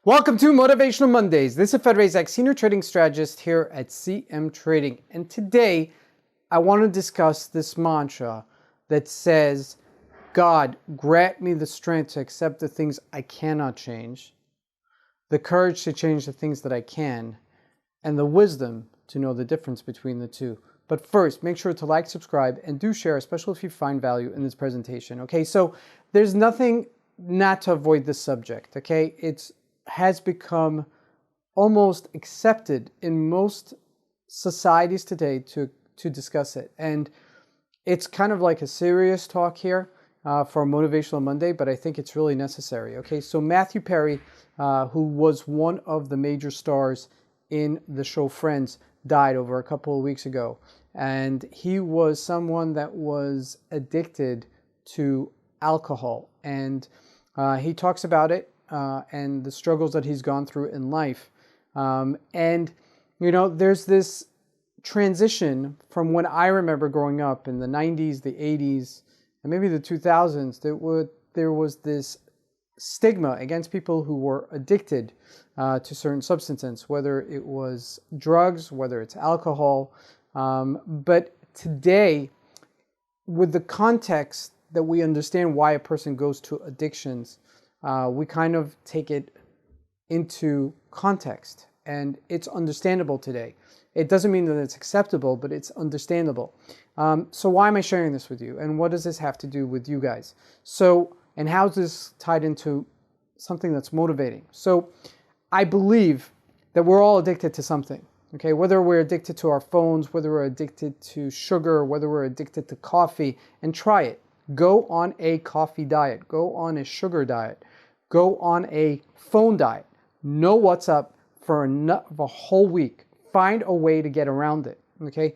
Welcome to Motivational Mondays. This is Fed Razak, Senior Trading Strategist here at CMTrading. And today, I want to discuss this mantra that says, God, grant me the strength to accept the things I cannot change, the courage to change the things that I can, and the wisdom to know the difference between the two. But first, make sure to like, subscribe, and do share, especially if you find value in this presentation. Okay, so there's nothing not to avoid this subject, okay? It has become almost accepted in most societies today to discuss it. And it's kind of like a serious talk here for Motivational Monday, but I think it's really necessary. Okay, so Matthew Perry, who was one of the major stars in the show Friends, died over a couple of weeks ago. And he was someone that was addicted to alcohol. And he talks about it and the struggles that he's gone through in life. And, you know, there's this transition from when I remember growing up in the 90s, the 80s, and maybe the 2000s, there was this stigma against people who were addicted to certain substances, whether it was drugs, whether it's alcohol. But today, with the context that we understand why a person goes to addictions, we kind of take it into context, and it's understandable today. It doesn't mean that it's acceptable, but it's understandable. So why am I sharing this with you? And what does this have to do with you guys? So, and how's this tied into something that's motivating? So I believe that we're all addicted to something, okay? Whether we're addicted to our phones, whether we're addicted to sugar, whether we're addicted to coffee, and try it. Go on a coffee diet. Go on a sugar diet. Go on a phone diet. Know what's up for a whole week. Find a way to get around it, okay?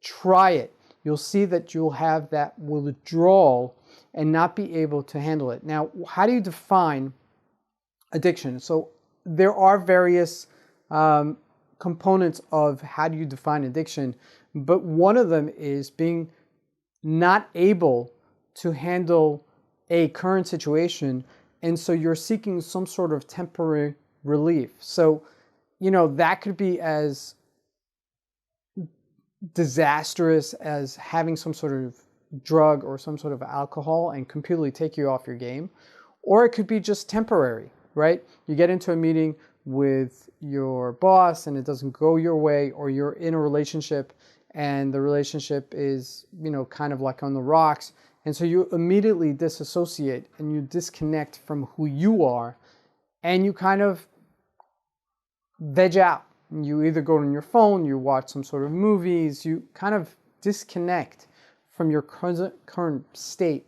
Try it. You'll see that you'll have that withdrawal and not be able to handle it. Now, how do you define addiction? So there are various components of how do you define addiction, but one of them is being not able to handle a current situation, and so you're seeking some sort of temporary relief. So, you know, that could be as disastrous as having some sort of drug or some sort of alcohol and completely take you off your game, or it could be just temporary, right? You get into a meeting with your boss and it doesn't go your way, or you're in a relationship and the relationship is, you know, kind of like on the rocks. And so you immediately disassociate and you disconnect from who you are, and you kind of veg out. You either go on your phone, you watch some sort of movies, you kind of disconnect from your current state.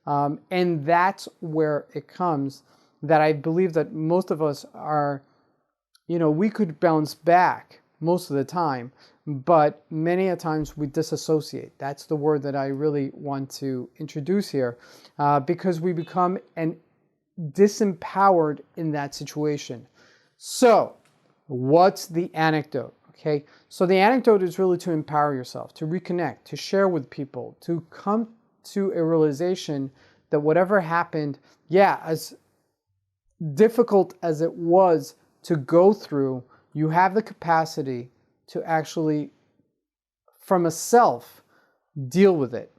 And that's where it comes, that I believe that most of us are, you know, we could bounce back most of the time, but many a times we disassociate. That's the word that I really want to introduce here, because we become disempowered in that situation. So, what's the anecdote? Okay, so the anecdote is really to empower yourself, to reconnect, to share with people, to come to a realization that whatever happened, yeah, as difficult as it was to go through, you have the capacity to actually, from a self, deal with it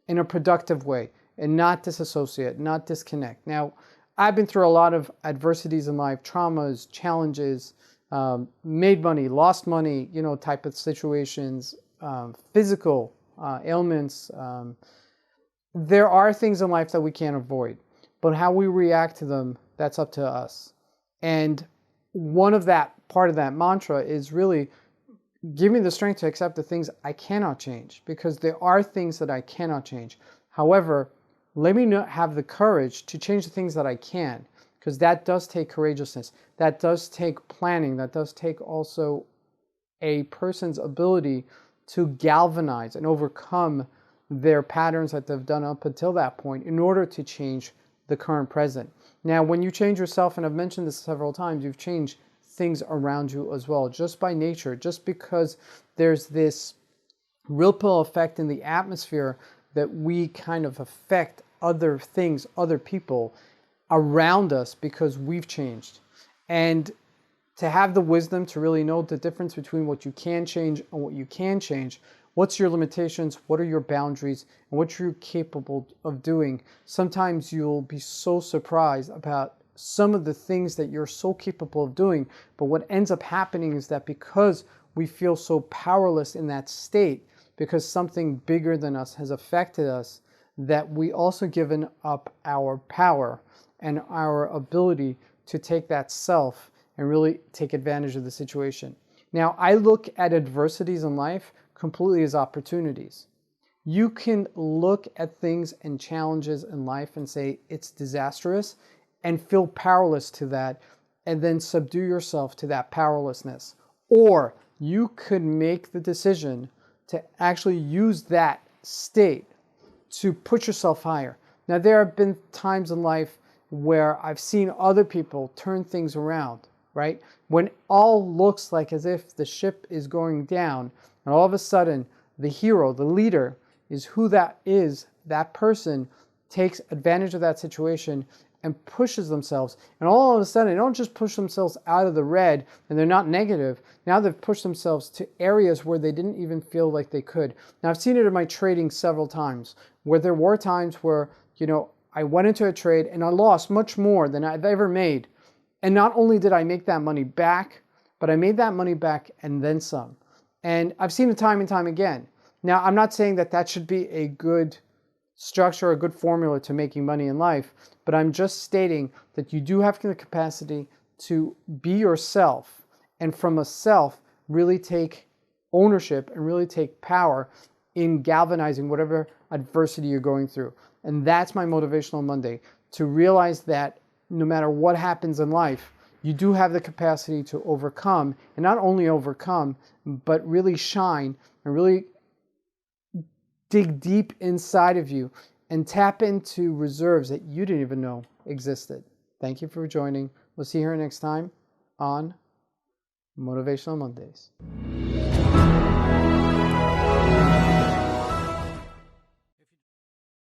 in a productive way and not disassociate, not disconnect. Now, I've been through a lot of adversities in life, traumas, challenges, made money, lost money, you know, type of situations, physical ailments. There are things in life that we can't avoid, but how we react to them, that's up to us. And one of that, part of that mantra is really, give me the strength to accept the things I cannot change, because there are things that I cannot change. However, let me not have the courage to change the things that I can, because that does take courageousness. That does take planning. That does take also a person's ability to galvanize and overcome their patterns that they've done up until that point in order to change the current present. Now, when you change yourself, and I've mentioned this several times, you've changed things around you as well, just by nature, just because there's this ripple effect in the atmosphere that we kind of affect other things, other people around us because we've changed. and to have the wisdom to really know the difference between what you can change and what you can change. What's your limitations? What are your boundaries? And what you're capable of doing? Sometimes you'll be so surprised about some of the things that you're so capable of doing. But what ends up happening is that because we feel so powerless in that state, because something bigger than us has affected us, that we also given up our power and our ability to take that self and really take advantage of the situation. Now, I look at adversities in life completely as opportunities. You can look at things and challenges in life and say it's disastrous and feel powerless to that, and then subdue yourself to that powerlessness. Or you could make the decision to actually use that state to put yourself higher. Now, there have been times in life where I've seen other people turn things around, right? When all looks like as if the ship is going down, and all of a sudden the hero, the leader, is who that is, that person takes advantage of that situation and pushes themselves. And all of a sudden, they don't just push themselves out of the red and they're not negative. Now they've pushed themselves to areas where they didn't even feel like they could. Now, I've seen it in my trading several times, where there were times where, I went into a trade and I lost much more than I've ever made. And not only did I make that money back, but I made that money back and then some. And I've seen it time and time again. Now, I'm not saying that that should be a good structure, a good formula to making money in life, but I'm just stating that you do have the capacity to be yourself, and from a self, really take ownership and really take power in galvanizing whatever adversity you're going through. And that's my Motivational Monday, to realize that no matter what happens in life, you do have the capacity to overcome, and not only overcome, but really shine and really dig deep inside of you and tap into reserves that you didn't even know existed. Thank you for joining. We'll see you here next time on Motivational Mondays.